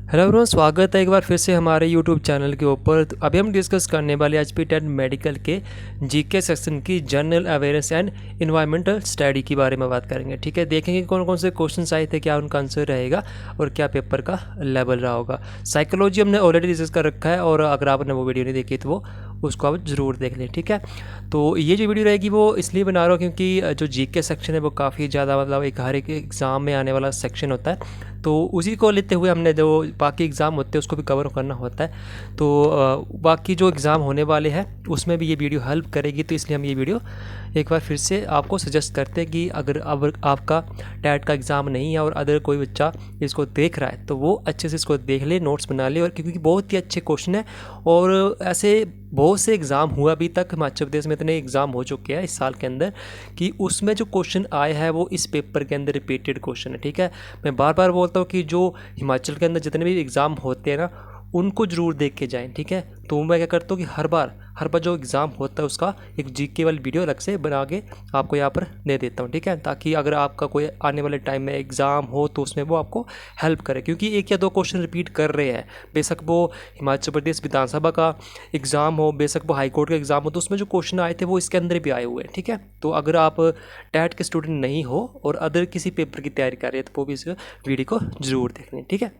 Hello everyone, स्वागत है एक बार फिर से हमारे यूट्यूब चैनल के ऊपर। तो अभी हम डिस्कस करने वाले एच पी टेट मेडिकल के जीके सेक्शन की general awareness and environmental study के बारे में बात करेंगे। ठीक है, देखेंगे कौन कौन से क्वेश्चंस आए थे, क्या उनका आंसर रहेगा और क्या पेपर का लेवल रहा होगा। साइकोलॉजी हमने ऑलरेडी डिस्कस कर रखा है और अगर आपने वो वीडियो नहीं देखी तो वो उसको आप ज़रूर देख लें। ठीक है, तो ये जो वीडियो रहेगी वो इसलिए बना रहा हूँ क्योंकि जो जीके सेक्शन है वो काफ़ी ज़्यादा मतलब एक हर एक एग्ज़ाम में आने वाला सेक्शन होता है, तो उसी को लेते हुए हमने जो बाकी एग्ज़ाम होते हैं उसको भी कवर करना होता है। तो बाकी जो एग्ज़ाम होने वाले हैं उसमें भी ये वीडियो हेल्प करेगी, तो इसलिए हम ये वीडियो एक बार फिर से आपको सजेस्ट करते हैं कि अगर अब आपका टैट का एग्ज़ाम नहीं है और अदर कोई बच्चा इसको देख रहा है तो वो अच्छे से इसको देख ले, नोट्स बना ले। और क्योंकि बहुत ही अच्छे क्वेश्चन है और ऐसे बहुत से एग्ज़ाम हुआ अभी तक हिमाचल प्रदेश में, इतने एग्ज़ाम हो चुके हैं इस साल के अंदर कि उसमें जो क्वेश्चन आए हैं वो इस पेपर के अंदर रिपीटेड क्वेश्चन है। ठीक है, मैं बार बार बोलता हूँ कि जो हिमाचल के अंदर जितने भी एग्ज़ाम होते हैं ना उनको ज़रूर देख के जाएं। ठीक है, तो मैं क्या करता हूँ कि हर बार जो एग्ज़ाम होता है उसका एक जीके वाली वीडियो अलग से बना के आपको यहाँ पर दे देता हूँ। ठीक है, ताकि अगर आपका कोई आने वाले टाइम में एग्ज़ाम हो तो उसमें वो आपको हेल्प करे, क्योंकि एक या दो क्वेश्चन रिपीट कर रहे हैं। बेशक वो हिमाचल प्रदेश विधानसभा का एग्ज़ाम हो, बेशक वो हाई कोर्ट का एग्ज़ाम हो, तो उसमें जो क्वेश्चन आए थे वो इसके अंदर भी आए हुए हैं। ठीक है, तो अगर आप टैट के स्टूडेंट नहीं हो और अदर किसी पेपर की तैयारी कर रहे हैं तो वो भी इस वीडियो को ज़रूर देख लें। ठीक है,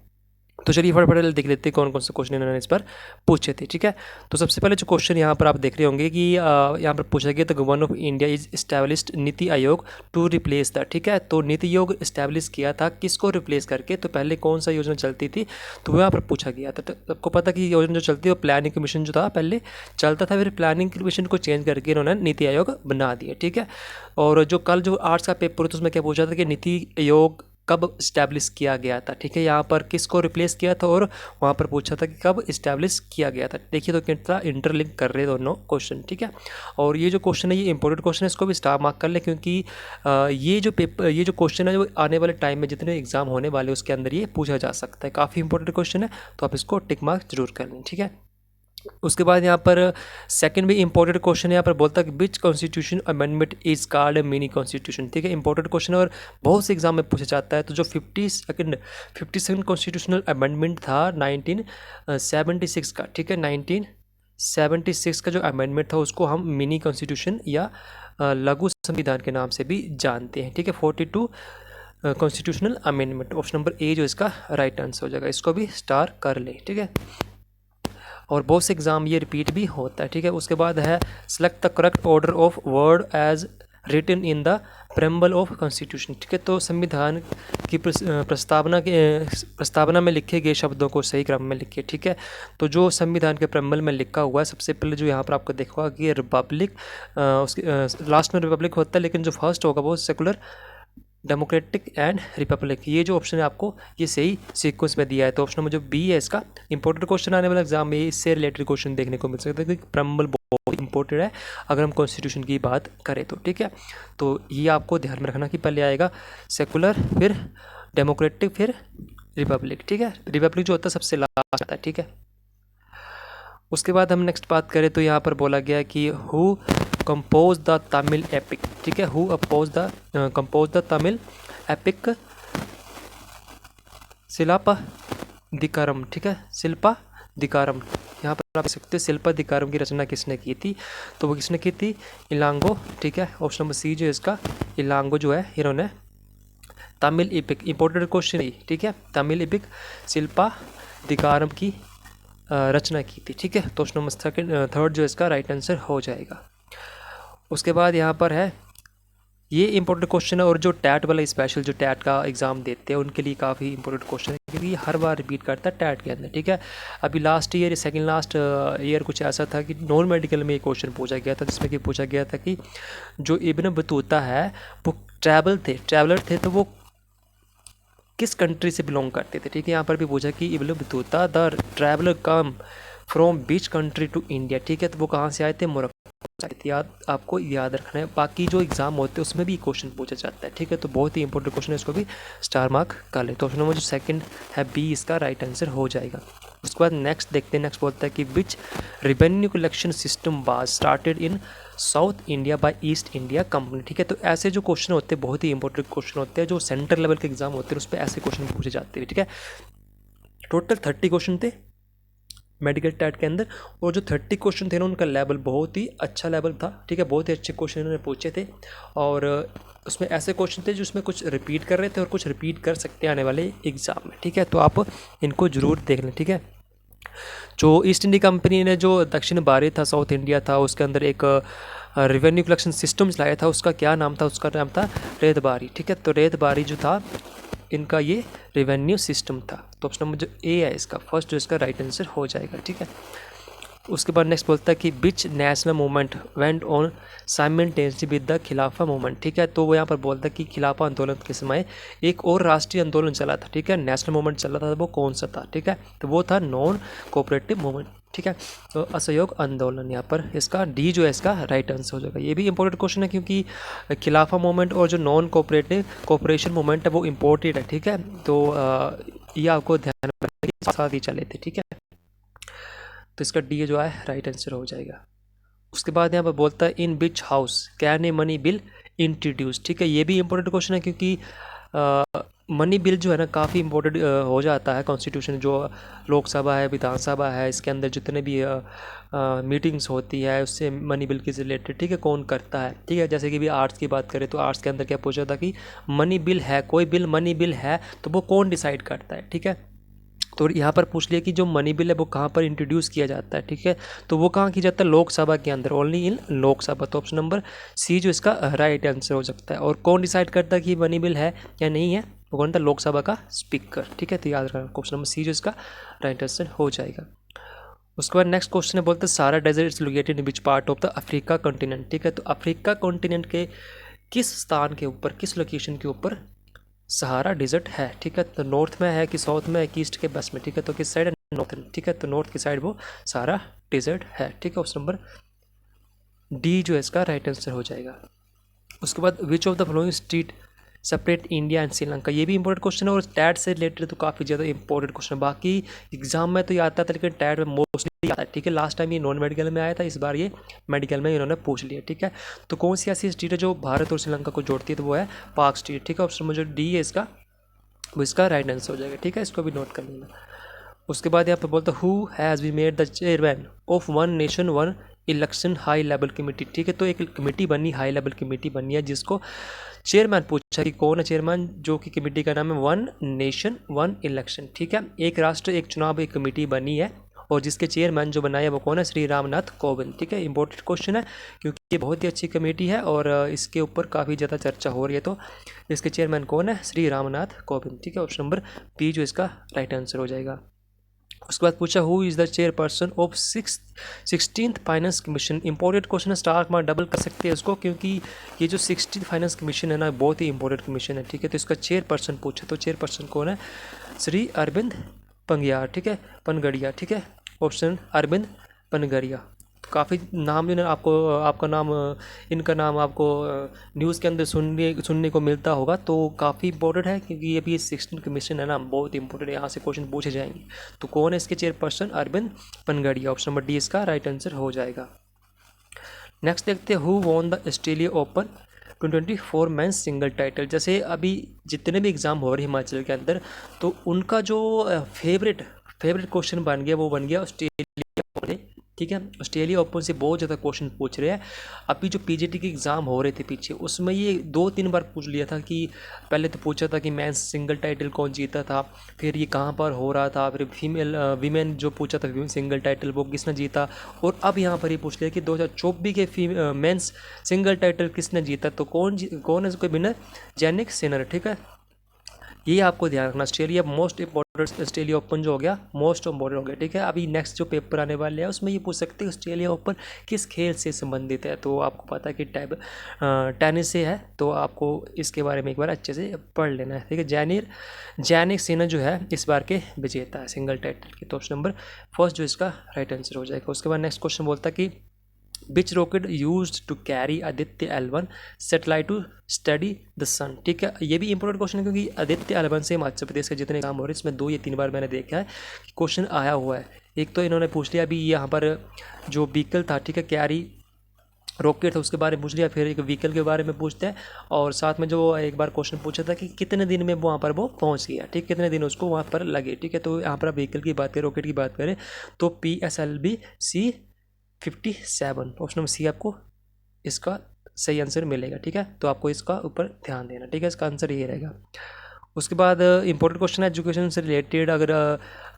तो चलिए फटाफट देख लेते हैं कौन कौन से क्वेश्चन इन्होंने इस पर पूछे थे। ठीक है, तो सबसे पहले जो क्वेश्चन यहाँ पर आप देख रहे होंगे कि यहाँ पर पूछा गया, the government of India is established NITI Aayog to replace the. ठीक है, तो नीति आयोग इस्टेब्लिश किया था किसको रिप्लेस करके, तो पहले कौन सा योजना चलती थी तो वो यहाँ पर पूछा गया था। तो आपको पता कि योजना जो चलती है वो प्लानिंग कमीशन जो था पहले चलता था, फिर प्लानिंग कमीशन को चेंज करके इन्होंने नीति आयोग बना दिया। ठीक है, और जो कल जो आर्ट्स का पेपर था उसमें क्या पूछा था कि नीति आयोग कब इस्टेब्लिश किया गया था। ठीक है, यहाँ पर किसको रिप्लेस किया था और वहाँ पर पूछा था कि कब इस्टेब्लिश किया गया था। देखिए तो कितना इंटरलिंक कर रहे दोनों क्वेश्चन। ठीक है, और ये जो क्वेश्चन है ये इंपॉर्टेंट क्वेश्चन है, इसको भी स्टार मार्क कर ले क्योंकि ये जो क्वेश्चन है जो आने वाले टाइम में जितने एग्जाम होने वाले उसके अंदर ये पूछा जा सकता है। काफ़ी इंपॉर्टेंट क्वेश्चन है, तो आप इसको टिक मार्क जरूर कर लें। ठीक है, उसके बाद यहाँ पर सेकंड भी इंपॉर्टेंट क्वेश्चन है, यहाँ पर बोलता है कि which constitution amendment is called mini constitution. ठीक है, इंपॉर्टेंट क्वेश्चन है और बहुत से एग्जाम में पूछा जाता है। तो जो 52nd कॉन्स्टिट्यूशनल अमेंडमेंट था 1976 का, ठीक है 1976 का जो अमेंडमेंट था उसको हम मिनी कॉन्स्टिट्यूशन या लघु संविधान के नाम से भी जानते हैं। ठीक है, 42 constitutional amendment, option number A जो इसका राइट आंसर हो जाएगा, इसको भी स्टार कर ले। ठीक है, और बहुत से एग्ज़ाम ये रिपीट भी होता है। ठीक है, उसके बाद है select the correct order of word as written in the preamble of constitution. ठीक है, तो संविधान की प्रस्तावना में लिखे गए शब्दों को सही क्रम में लिखिए। ठीक है, तो जो संविधान के प्रेम्बल में लिखा हुआ है सबसे पहले जो यहाँ पर आपको देखा होगा कि रिपब्लिक, उसके लास्ट में रिपब्लिक होता है, लेकिन जो फर्स्ट होगा वो सेकुलर, डेमोक्रेटिक एंड रिपब्लिक। ये जो ऑप्शन है आपको ये सही सीक्वेंस में दिया है, तो ऑप्शन नंबर जो बी है इसका इंपॉर्टेंट क्वेश्चन आने वाला एग्जाम में इससे रिलेटेड क्वेश्चन देखने को मिल सकता है क्योंकि प्रम्बल बहुत इंपॉर्टेंट है अगर हम कॉन्स्टिट्यूशन की बात करें तो। ठीक है, तो ये आपको ध्यान में रखना कि पहले आएगा सेकुलर, फिर डेमोक्रेटिक, फिर रिपब्लिक। ठीक है, रिपब्लिक जो होता है सबसे लास्ट आता है। ठीक है, उसके बाद हम नेक्स्ट बात करें तो यहाँ पर बोला गया कि who compose the Tamil epic. ठीक है, who compose the Tamil epic Silappadikaram. ठीक है, शिल्पादिकारम, यहाँ पर आप देख सकते हैं शिल्पादिकारम की रचना किसने की थी, तो वो किसने की थी, इलांगो। ठीक है, ऑप्शन नंबर सी जो इसका इलांगो जो है इन्होंने तमिल एपिक, इंपॉर्टेंट क्वेश्चन है। ठीक है, तमिल एपिक शिल्पादिकारम की रचना की थी। ठीक है, तो ऑप्शन नंबर थर्ड जो इसका राइट आंसर हो जाएगा। उसके बाद यहाँ पर है ये इंपॉर्टेंट क्वेश्चन है और जो टैट वाला स्पेशल जो टैट का एग्ज़ाम देते हैं उनके लिए काफ़ी इंपॉर्टेंट क्वेश्चन है क्योंकि ये हर बार रिपीट करता है टैट के अंदर। ठीक है, अभी last year second last year कुछ ऐसा था कि नॉन मेडिकल में एक क्वेश्चन पूछा गया था जिसमें कि पूछा गया था कि जो इब्न बतूता है वो ट्रैवलर थे तो वो किस कंट्री से बिलोंग करते थे। ठीक है, यहाँ पर भी पूछा कि Ibn Battuta the traveller come from which country to India. ठीक है, तो वो कहाँ से आए थे, मोरक्को। आपको याद रखना है, बाकी जो एग्जाम होते हैं उसमें भी क्वेश्चन पूछा जाता है। ठीक है, तो बहुत ही इंपॉर्टेंट क्वेश्चन है, इसको भी स्टार मार्क कर ले। तो ऑप्शन नंबर जो सेकंड है बी इसका राइट आंसर हो जाएगा। उसके बाद नेक्स्ट देखते हैं, नेक्स्ट बोलता है कि which revenue collection system was started in South India by East India Company. ठीक है, तो ऐसे जो क्वेश्चन होते हैं बहुत ही इंपॉर्टेंट क्वेश्चन होते हैं जो सेंटर लेवल के एग्जाम होते हैं उस पर ऐसे क्वेश्चन पूछे जाते हैं। ठीक है, टोटल 30 क्वेश्चन थे मेडिकल टैट के अंदर, और जो 30 क्वेश्चन थे ना उनका लेवल बहुत ही अच्छा लेवल था, ठीक है, बहुत ही अच्छे क्वेश्चन इन्होंने पूछे थे। और उसमें ऐसे क्वेश्चन थे जिसमें कुछ रिपीट कर रहे थे और कुछ रिपीट कर सकते हैं आने वाले एग्ज़ाम में, ठीक है, तो आप इनको ज़रूर देख लें, ठीक है। जो ईस्ट इंडिया कंपनी ने जो दक्षिण भारत था, साउथ इंडिया था, उसके अंदर एक रेवेन्यू कलेक्शन सिस्टम चलाया था, उसका क्या नाम था? उसका नाम था रेतबारी, ठीक है। तो रेतबारी जो था इनका ये रेवेन्यू सिस्टम था। तो ऑप्शन नंबर जो ए है इसका फर्स्ट जो इसका राइट आंसर हो जाएगा, ठीक है। उसके बाद नेक्स्ट बोलता है कि which national movement went on simultaneously with the Khilafat movement, ठीक है। तो वो यहाँ पर बोलता है कि खिलाफा आंदोलन के समय एक और राष्ट्रीय आंदोलन चला था, ठीक है, नेशनल मूवमेंट चला था, वो कौन सा था, ठीक है। तो वो था नॉन कोऑपरेटिव मूवमेंट, ठीक है। तो असहयोग आंदोलन, यहाँ पर इसका डी जो है इसका राइट आंसर हो जाएगा। ये भी इंपॉर्टेंट क्वेश्चन है क्योंकि खिलाफा मूवमेंट और जो नॉन कोऑपरेशन मूवमेंट है वो इम्पोर्टेंट है, ठीक है। तो ये आपको ध्यान रखना कि साथ ही चले थे, ठीक है। तो इसका डी जो है राइट आंसर हो जाएगा। उसके बाद यहाँ पर बोलता है in which house can a money bill introduce, ठीक है। ये भी इंपॉर्टेंट क्वेश्चन है क्योंकि मनी बिल जो है ना काफ़ी इंपॉर्टेंट हो जाता है कॉन्स्टिट्यूशन, जो लोकसभा है, विधानसभा है, इसके अंदर जितने भी मीटिंग्स होती है उससे मनी बिल के रिलेटेड, ठीक है, कौन करता है, ठीक है। जैसे कि भी आर्ट्स की बात करें तो आर्ट्स के अंदर क्या पूछा था कि मनी बिल है, कोई बिल मनी बिल है तो वो कौन डिसाइड करता है, ठीक है। तो यहाँ पर पूछ लिया कि जो मनी बिल है वो कहाँ पर इंट्रोड्यूस किया जाता है, ठीक है। तो वो कहाँ किया जाता है? लोकसभा के अंदर, ओनली इन लोकसभा। तो ऑप्शन नंबर सी जो इसका राइट आंसर हो सकता है। और कौन डिसाइड करता है कि मनी बिल है या नहीं है? वो कौन था? लोकसभा का स्पीकर, ठीक है। तो याद रखना क्वेश्चन नंबर सी जो इसका राइट आंसर हो जाएगा। उसके बाद नेक्स्ट क्वेश्चन है, बोलते हैं सारा desert is located in which part of the Africa continent, ठीक है। तो अफ्रीका कॉन्टिनेंट के किस स्थान के ऊपर, किस लोकेशन के ऊपर सहारा डिजर्ट है, ठीक है। तो नॉर्थ में है कि साउथ में है कि ईस्ट के वेस्ट में, ठीक है। तो किस साइड है? नॉर्थ में, ठीक है। तो नॉर्थ की साइड वो सहारा डिजर्ट है, ठीक है। ऑप्शन नंबर डी जो है इसका राइट आंसर हो जाएगा। उसके बाद which of the following street separate India and Sri Lanka, ये भी इंपॉर्टेंट क्वेश्चन है और टैट से रिलेटेड तो काफ़ी ज़्यादा इंपॉर्टेंट क्वेश्चन है। बाकी एग्जाम में तो ये आता था लेकिन टैट में मोस्टली आता है, ठीक है। लास्ट टाइम ये नॉन मेडिकल में आया था, इस बार ये मेडिकल में इन्होंने पूछ लिया, ठीक है। तो कौन सी ऐसी स्ट्रीट है जो भारत और श्रीलंका को जोड़ती है? तो वो है पार्क स्ट्रीट, ठीक है। ऑप्शन नंबर जो डी है इसका वो इसका राइट आंसर हो जाएगा, ठीक है। इसको भी नोट कर लेना। उसके बाद यहाँ पर बोलता है who has be made the chairman of one nation one election high level committee, ठीक है। तो एक कमेटी बनी, हाई लेवल कमेटी बनी है जिसको चेयरमैन पूछा कि कौन है चेयरमैन, जो कि कमेटी का नाम है वन नेशन वन इलेक्शन, ठीक है। एक राष्ट्र एक चुनाव एक कमेटी बनी है और जिसके चेयरमैन जो बनाया वो कौन है? श्री रामनाथ कोविंद, ठीक है। इंपॉर्टेंट क्वेश्चन है क्योंकि ये बहुत ही अच्छी कमेटी है और इसके ऊपर काफ़ी ज़्यादा चर्चा हो रही है। तो इसके चेयरमैन कौन है? श्री रामनाथ कोविंद, ठीक है। ऑप्शन नंबर बी जो इसका राइट आंसर हो जाएगा। उसके बाद पूछा who is the chairperson of 16th finance commission, important question है, स्टार मार्क डबल कर सकते हैं इसको क्योंकि ये जो 16th फाइनेंस कमीशन है ना बहुत ही इंपॉर्टेंट कमीशन है, ठीक है। तो इसका चेयरपर्सन पूछा, तो चेयरपर्सन कौन है? श्री अरविंद पंगियार, ठीक है, पनगड़िया, ठीक है। ऑप्शन अरविंद पनगड़िया। तो काफ़ी नाम जो है आपको, आपका नाम, इनका नाम आपको न्यूज़ के अंदर सुनने को मिलता होगा, तो काफ़ी इंपॉर्टेंट है क्योंकि ये भी 16 कमीशन है ना, बहुत इंपॉर्टेंट है, यहाँ से क्वेश्चन पूछे जाएंगे। तो कौन है इसके chairperson? Arvind Panagariya. Option number D इसका राइट आंसर हो जाएगा। नेक्स्ट देखते हैं who won the Australia Open 2024 men's single title. जैसे अभी जितने भी एग्ज़ाम हो रहे हैं हिमाचल के अंदर, तो उनका जो फेवरेट क्वेश्चन बन गया वो बन गया ऑस्ट्रेलिया ओपन, ठीक है। ऑस्ट्रेलिया ओपन से बहुत ज़्यादा क्वेश्चन पूछ रहे हैं। अभी जो पीजीटी के एग्ज़ाम हो रहे थे पीछे, उसमें ये 2-3 बार पूछ लिया था कि पहले तो पूछा था कि मेंस सिंगल टाइटल कौन जीता था, फिर ये कहाँ पर हो रहा था, फिर वीमेन जो पूछा था सिंगल टाइटल वो किसने जीता, और अब यहाँ पर ये पूछ लिया कि 2024 के मेंस सिंगल टाइटल किसने जीता। तो कौन है इसको विनर? जैनिक सिनर, ठीक है। ये आपको ध्यान रखना। Australia most important, Australia open जो हो गया मोस्ट इंपॉर्टेंट हो गया, ठीक है। अभी नेक्स्ट जो पेपर आने वाले हैं उसमें ये पूछ सकते हैं ऑस्ट्रेलिया ओपन किस खेल से संबंधित है। तो आपको पता है कि टेनिस से है, तो आपको इसके बारे में एक बार अच्छे से पढ़ लेना है, ठीक है। जैनिक सिनर जो है इस बार के विजेता है सिंगल टाइटल के। तो ऑप्शन नंबर फर्स्ट जो इसका राइट आंसर हो जाएगा। उसके बाद नेक्स्ट क्वेश्चन बोलता है कि which rocket use to carry Aditya L1 satellite to study the sun, ठीक है। ये भी इंपॉर्टेंट क्वेश्चन है क्योंकि आदित्य L1 से हिमाचल प्रदेश के जितने काम हो रहे हैं इसमें 2 या 3 बार मैंने देखा है कि क्वेश्चन आया हुआ है। एक तो इन्होंने पूछ लिया अभी यहाँ पर जो व्हीकल था, ठीक है, कैरी रॉकेट था उसके बारे में पूछ लिया, फिर एक व्हीकल के बारे में पूछते हैं, और साथ में जो एक बार क्वेश्चन पूछा था कि कितने दिन में वहाँ पर वो पहुँच गया, ठीक, कितने दिन उसको वहाँ पर लगे, ठीक है। तो यहाँ पर व्हीकल की बात करें, रॉकेट की बात करें तो PSLV C-57 option number C आपको इसका सही आंसर मिलेगा, ठीक है। तो आपको इसका ऊपर ध्यान देना, ठीक है, इसका आंसर ये रहेगा। उसके बाद इंपॉर्टेंट क्वेश्चन है एजुकेशन से रिलेटेड। अगर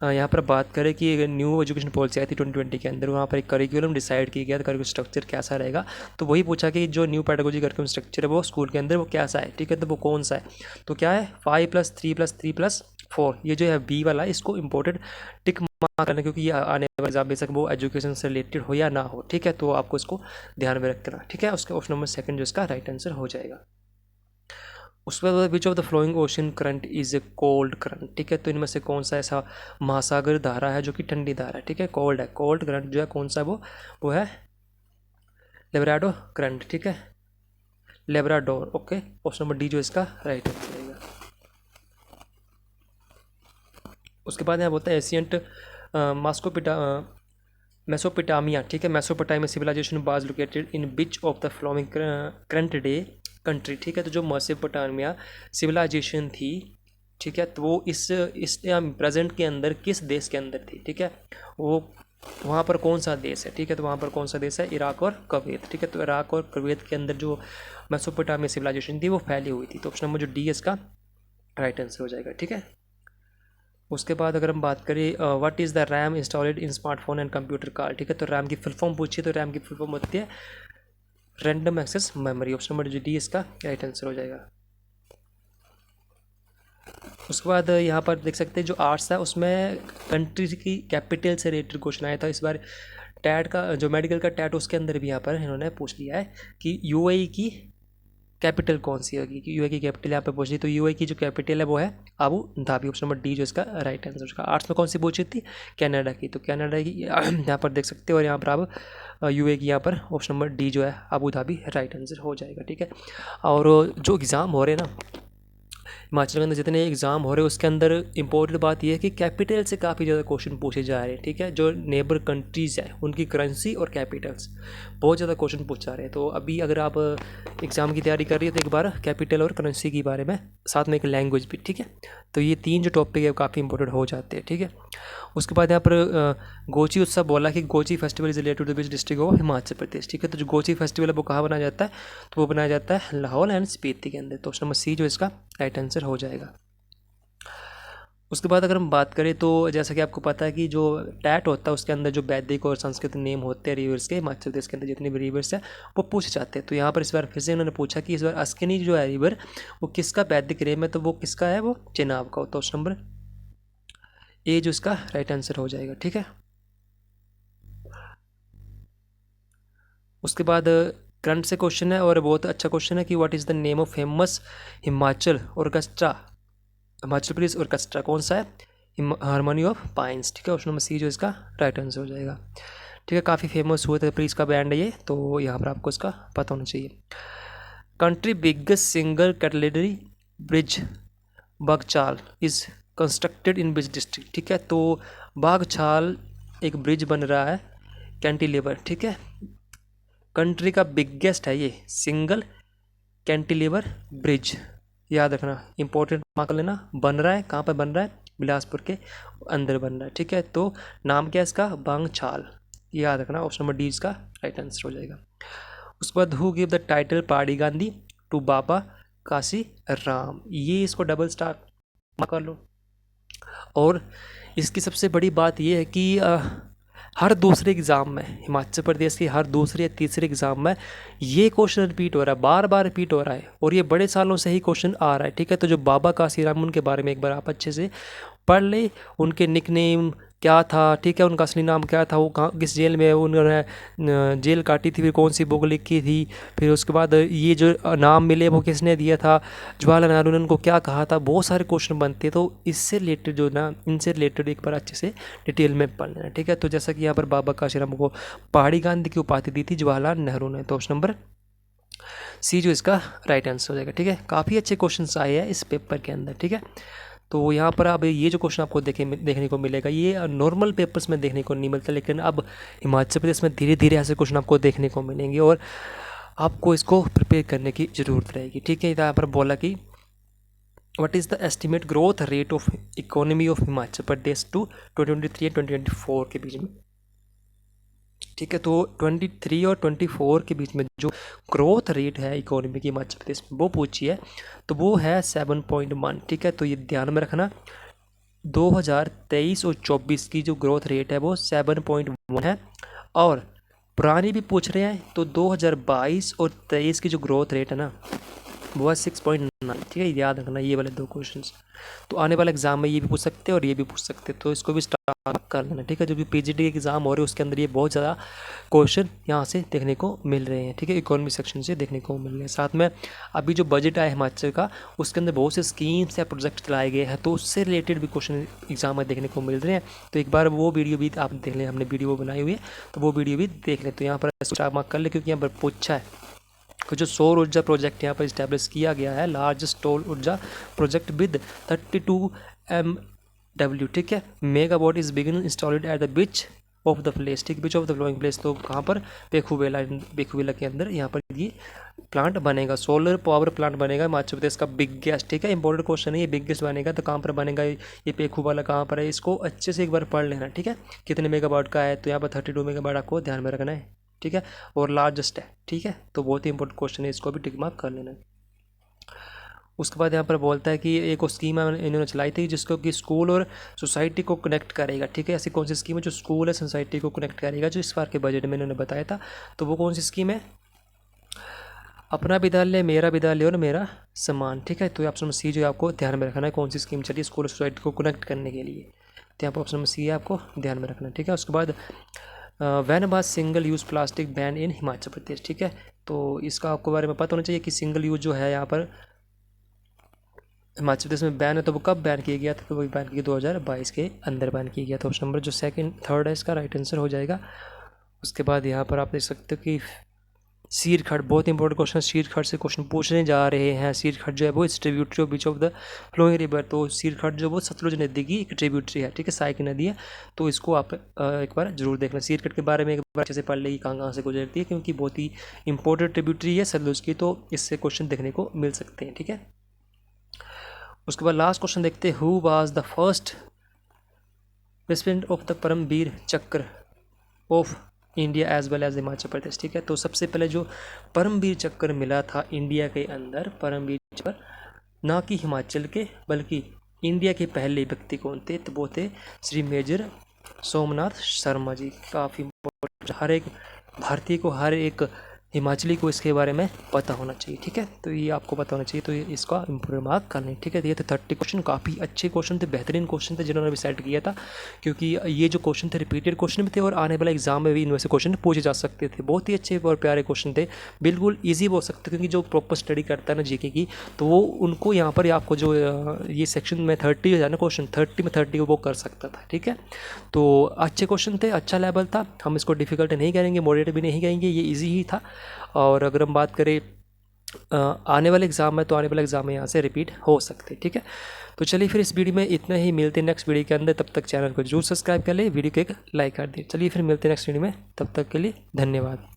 यहाँ पर बात करें कि न्यू एजुकेशन पॉलिसी आई थी 2020 के अंदर, वहाँ पर एक करिकुलम डिसाइड किया गया था, करिकुलम स्ट्रक्चर कैसा रहेगा, तो वही पूछा कि जो न्यू पेडागोजी करिकुलम स्ट्रक्चर है वो स्कूल के अंदर वो कैसा है, ठीक है, तो वो कौन सा है, तो क्या है 5+3+3+4, ये जो है बी वाला, इसको इंपॉर्टेंट टिक मार्क करना, क्योंकि ये आने वाले एग्जाम बेशक वो एजुकेशन से रिलेटेड हो या ना हो, ठीक है, तो आपको इसको ध्यान में रखना, ठीक है। उसके ऑप्शन नंबर सेकंड जो इसका राइट आंसर हो जाएगा। उसके बाद which of the flowing ocean current is a cold current, ठीक है, तो इनमें से कौन सा ऐसा महासागर धारा है जो कि ठंडी धारा है, ठीक है, कोल्ड है, कोल्ड करंट जो है कौन सा वो है लेब्राडोर करंट, ठीक है, Labrador, okay, option number D जो इसका राइट आंसर रहेगा। उसके बाद यहाँ बोलता है एशियंट मेसोपोटामिया, ठीक है, Mesopotamia civilisation was located in which of the flowing current day country, ठीक है, तो जो मेसोपोटामिया सिविलाइजेशन थी, ठीक है, तो वो इस प्रेजेंट के अंदर किस देश के अंदर थी, ठीक है, वो वहाँ पर कौन सा देश है, ठीक है, तो वहाँ पर कौन सा देश है, इराक और कुवैत, ठीक है, तो इराक और कुवैत के अंदर जो मेसोपोटामिया सिविलाइजेशन थी वो फैली हुई थी, तो ऑप्शन नंबर जो डी इसका राइट आंसर हो जाएगा, ठीक है। उसके बाद अगर हम बात करें what is the RAM installed in smartphone and computer car, ठीक है, तो रैम की फुल फॉर्म पूछिए तो रैम की फुल फॉर्म होती है random access memory, option number जो डी इसका राइट आंसर हो जाएगा। उसके बाद यहाँ पर देख सकते हैं जो आर्ट्स है उसमें कंट्री की कैपिटल से रिलेटेड क्वेश्चन आया था इस बार, टैट का जो मेडिकल का टैट उसके अंदर भी यहाँ पर इन्होंने पूछ लिया है कि यूएई की कैपिटल कौन सी होगी, कि यूएई की कैपिटल यहाँ पे पूछ ली, तो यूएई की जो कैपिटल है वो है Abu Dhabi, option number D जो इसका राइट आंसर। उसका आर्ट्स में कौन सी पूछी थी, कनाडा की, तो कनाडा की यहाँ पर देख सकते हो, और यहाँ पर आप यूएई की यहाँ पर ऑप्शन नंबर डी जो है अबू धाबी राइट आंसर हो जाएगा, ठीक है। और जो एग्ज़ाम हो रहे हैं ना हिमाचल के अंदर जितने एग्ज़ाम हो रहे हैं उसके अंदर इंपॉर्टेंट बात यह है कि कैपिटल से काफ़ी ज़्यादा क्वेश्चन पूछे जा रहे हैं, ठीक है, जो नेबर कंट्रीज़ है उनकी करेंसी और कैपिटल्स बहुत ज़्यादा क्वेश्चन पूछ जा रहे हैं। तो अभी अगर आप एग्ज़ाम की तैयारी कर रही है तो एक बार कैपिटल और करेंसी के बारे में, साथ में एक लैंग्वेज भी, ठीक है, तो ये तीन जो टॉपिक है काफ़ी इंपॉर्टेंट हो जाते हैं, ठीक है। उसके बाद यहाँ पर गोची उत्सव बोला कि Gochi festival is related to the which district of Himachal Pradesh, ठीक है, तो जो गोची फेस्टिवल है वो कहाँ बनाया जाता है, तो वो बनाया जाता है लाहौल एंड स्पीति के अंदर, तो ऑप्शन नंबर सी जो इसका राइट आंसर हो जाएगा। उसके बाद अगर हम बात करें तो जैसा कि आपको पता है कि जो टैट होता है उसके अंदर जो वैदिक और संस्कृत नेम होते हैं रिवर्स के, हिमाचल प्रदेश के अंदर जितने भी रिवर्स हैं वो पूछे जाते हैं। तो यहाँ पर इस बार फिर से उन्होंने पूछा कि इस बार अस्किनी जो है रिवर वो किसका वैदिक नेम है, तो वो किसका है, वो चेनाब का, तो ऑप्शन नंबर ए जो इसका राइट आंसर हो जाएगा, ठीक है। उसके बाद करंट से क्वेश्चन है और बहुत अच्छा क्वेश्चन है कि what is the name of famous Himachal orchestra, Himachal Pradesh orchestra कौन सा है, हारमोनी ऑफ पाइन्स, ठीक है, ऑप्शन नंबर सी जो इसका राइट आंसर हो जाएगा, ठीक है। काफ़ी फेमस हुआ था प्लीज का बैंड है ये, तो यहाँ पर आपको इसका पता होना चाहिए। Country biggest single catenary bridge Bagchal is constructed in which district, ठीक है, तो बागचाल एक ब्रिज बन रहा है कैंटिलीवर, ठीक है, कंट्री का बिगेस्ट है ये सिंगल कैंटिलीवर ब्रिज, याद रखना इंपॉर्टेंट मार्क लेना, बन रहा है कहाँ पर बन रहा है, बिलासपुर के अंदर बन रहा है, ठीक है, तो नाम क्या है इसका, बांगछाल, याद रखना, ऑप्शन नंबर डी इसका राइट आंसर हो जाएगा। उसके बाद हु गिव द टाइटल पहाड़ी गांधी टू बाबा काशी राम, ये इसको डबल स्टार कर लो। और इसकी सबसे बड़ी बात ये है कि हर दूसरे एग्ज़ाम में हिमाचल प्रदेश के हर दूसरे या तीसरे एग्ज़ाम में ये क्वेश्चन रिपीट हो रहा है, बार बार रिपीट हो रहा है, और ये बड़े सालों से ही क्वेश्चन आ रहा है, ठीक है। तो जो बाबा काशीराम उनके बारे में एक बार आप अच्छे से पढ़ ले, उनके निकनेम क्या था, ठीक है, उनका असली नाम क्या था, वो कहाँ किस जेल में उन्होंने जेल काटी थी, फिर कौन सी बुक लिखी थी, फिर उसके बाद ये जो नाम मिले वो किसने दिया था, जवाहरलाल नेहरू ने उनको क्या कहा था, बहुत सारे क्वेश्चन बनते हैं। तो इससे रिलेटेड जो ना इनसे रिलेटेड एक बार अच्छे से डिटेल में पढ़ लेना, ठीक है। तो जैसा कि यहाँ पर बाबा काशीराम को पहाड़ी गांधी की उपाधि दी थी जवाहरलाल नेहरू ने, तो ऑप्शन नंबर सी जो इसका राइट आंसर हो जाएगा, ठीक है। काफ़ी अच्छे क्वेश्चन आए हैं इस पेपर के अंदर, ठीक है। तो यहाँ पर अब ये जो क्वेश्चन आपको देखने को मिलेगा ये नॉर्मल पेपर्स में देखने को नहीं मिलता, लेकिन अब हिमाचल प्रदेश में धीरे धीरे ऐसे क्वेश्चन आपको देखने को मिलेंगे और आपको इसको प्रिपेयर करने की ज़रूरत रहेगी। ठीक है, यहाँ पर बोला कि what is the estimate growth rate of economy of Himachal Pradesh to 2023 और 2024 के बीच में। ठीक है, तो 23 और 24 के बीच में जो ग्रोथ रेट है इकोनॉमी की हिमाचल प्रदेश में वो पूछी है, तो वो है 7.1। ठीक है, तो ये ध्यान में रखना 2023 और 24 की जो ग्रोथ रेट है वो 7.1 है, और पुरानी भी पूछ रहे हैं तो 2022 और 23 की जो ग्रोथ रेट है ना वो है 6.9। ठीक है, याद रखना ये वाले दो क्वेश्चंस। तो आने वाले एग्जाम में ये भी पूछ सकते हैं और ये भी पूछ सकते हैं, तो इसको भी स्टार्ट कर लेना। ठीक है, जो भी पीजीटी के एग्जाम हो रहे हैं उसके अंदर ये बहुत ज़्यादा क्वेश्चन यहाँ से देखने को मिल रहे हैं। ठीक है, इकोनॉमी सेक्शन से देखने को मिल रहे हैं। साथ में अभी जो बजट आया हिमाचल का उसके अंदर बहुत से स्कीम्स या प्रोजेक्ट चलाए गए हैं, तो उससे रिलेटेड भी क्वेश्चन एग्जाम में देखने को मिल रहे हैं। तो एक बार वो वीडियो भी आप देख लें, हमने वीडियो बनाई हुई है तो वो वीडियो भी देख लें। तो यहाँ पर स्टार मार्क कर ले, क्योंकि यहाँ पर पूछा है कि जो सौर ऊर्जा प्रोजेक्ट यहाँ पर इस्टेब्लिश किया गया है, लार्जेस्ट सौर ऊर्जा प्रोजेक्ट विद 32 MW। ठीक है, megawatt is begin installed at the beach of the place. ठीक, बीच ऑफ द फ्लोइंग प्लेस, तो कहाँ पर पेखुवेला के अंदर यहाँ पर ये प्लांट बनेगा, सोलर पावर प्लांट बनेगा हिमाचल प्रदेश का बिगेस्ट। ठीक है, इंपॉर्टेंट क्वेश्चन है ये, बिगेस्ट बनेगा तो कहाँ पर बनेगा, ये पेखुवाला कहाँ पर है, इसको अच्छे से एक बार पढ़ लेना। ठीक है, कितने मेगावाट का है, तो यहाँ पर 32 मेगावाट आपको ध्यान में रखना है। ठीक है, और लार्जेस्ट है। ठीक है, तो बहुत ही इंपॉर्टेंट क्वेश्चन है, इसको भी टिक मार्क कर लेना। उसके बाद यहाँ पर बोलता है कि एक और स्कीम इन्होंने चलाई थी जिसको कि स्कूल और सोसाइटी को कनेक्ट करेगा। ठीक है, ऐसी कौन सी स्कीम है जो स्कूल और सोसाइटी को कनेक्ट करेगा, जो इस बार के बजट में इन्होंने बताया था, तो वो कौन सी स्कीम है, अपना विद्यालय मेरा विद्यालय और मेरा सम्मान। ठीक है, तो ऑप्शन नंबर सी जो है आपको ध्यान में रखना है, कौन सी स्कीम चली स्कूल और सोसाइटी को कनेक्ट करने के लिए, तो यहाँ पर ऑप्शन नंबर सी है, आपको ध्यान में रखना। ठीक है, उसके बाद when was single use plastic ban in Himachal Pradesh. ठीक है, तो इसका आपको बारे में पता होना चाहिए कि सिंगल यूज़ जो है यहाँ पर हिमाचल प्रदेश में बैन है, तो वो कब बैन किया गया था, तो वो बैन किया 2022 के अंदर बैन किया गया था। ऑप्शन नंबर जो सेकंड थर्ड है इसका राइट आंसर हो जाएगा। उसके बाद यहाँ पर आप देख सकते हो कि सीर खड़, बहुत इंपॉर्टेंट क्वेश्चन, सीर खड़ से क्वेश्चन पूछने जा रहे हैं। सीर खड़ जो है वो इस tributary of beach of the flowing river, तो सीर खड़ जो वो सतलुज नदी की एक ट्रिब्यूटरी है। ठीक है, सहायक नदी है, तो इसको आप एक बार जरूर देखना। सीर खड़ के बारे में एक बार अच्छे से पढ़ लेगी कहाँ से गुजरती है, क्योंकि बहुत ही इंपॉर्टेंट ट्रिब्यूटरी है सतलुज की, तो इससे क्वेश्चन देखने को मिल सकते हैं। ठीक है, उसके बाद लास्ट क्वेश्चन देखते हैं, who was the first president of the Paramvir Chakra of India as well as Himachal Pradesh. ठीक है, तो सबसे पहले जो परमवीर चक्र मिला था इंडिया के अंदर, परमवीर चक्र ना कि हिमाचल के बल्कि इंडिया के पहले व्यक्ति कौन थे, तो वो थे श्री मेजर सोमनाथ शर्मा जी। काफ़ी इंपॉर्टेंट, हर एक भारतीय को, हर एक हिमाचली को इसके बारे में पता होना चाहिए। ठीक है, तो ये आपको पता होना चाहिए, तो ये इसका इंपोर्टेंट मार्क कर लें। ठीक है, तो ये थे 30 क्वेश्चन, काफ़ी अच्छे क्वेश्चन थे, बेहतरीन क्वेश्चन थे जिन्होंने भी सेट किया था, क्योंकि ये जो क्वेश्चन थे रिपीटेड क्वेश्चन भी थे और आने वाले एग्जाम में भी इनमें से क्वेश्चन पूछे जा सकते थे। बहुत ही अच्छे और प्यारे क्वेश्चन थे, बिल्कुल ईजी हो सकते, क्योंकि जो प्रॉपर स्टडी करता है ना जीके की, तो वो उनको यहाँ पर आपको जो ये सेक्शन में 30 है ना क्वेश्चन, 30 में 30 वो कर सकता था। ठीक है, तो अच्छे क्वेश्चन थे, अच्छा लेवल था, हम इसको डिफिकल्ट नहीं करेंगे, मॉडरेट भी नहीं कहेंगे, ये ईजी ही था। और अगर हम बात करें आने वाले एग्ज़ाम में, तो आने वाले एग्ज़ाम में यहाँ से रिपीट हो सकते हैं। ठीक है, तो चलिए फिर इस वीडियो में इतना ही, मिलते हैं नेक्स्ट वीडियो के अंदर। तब तक चैनल को जरूर सब्सक्राइब कर ले, वीडियो को एक लाइक कर दें। चलिए फिर मिलते हैं नेक्स्ट वीडियो में, तब तक के लिए धन्यवाद।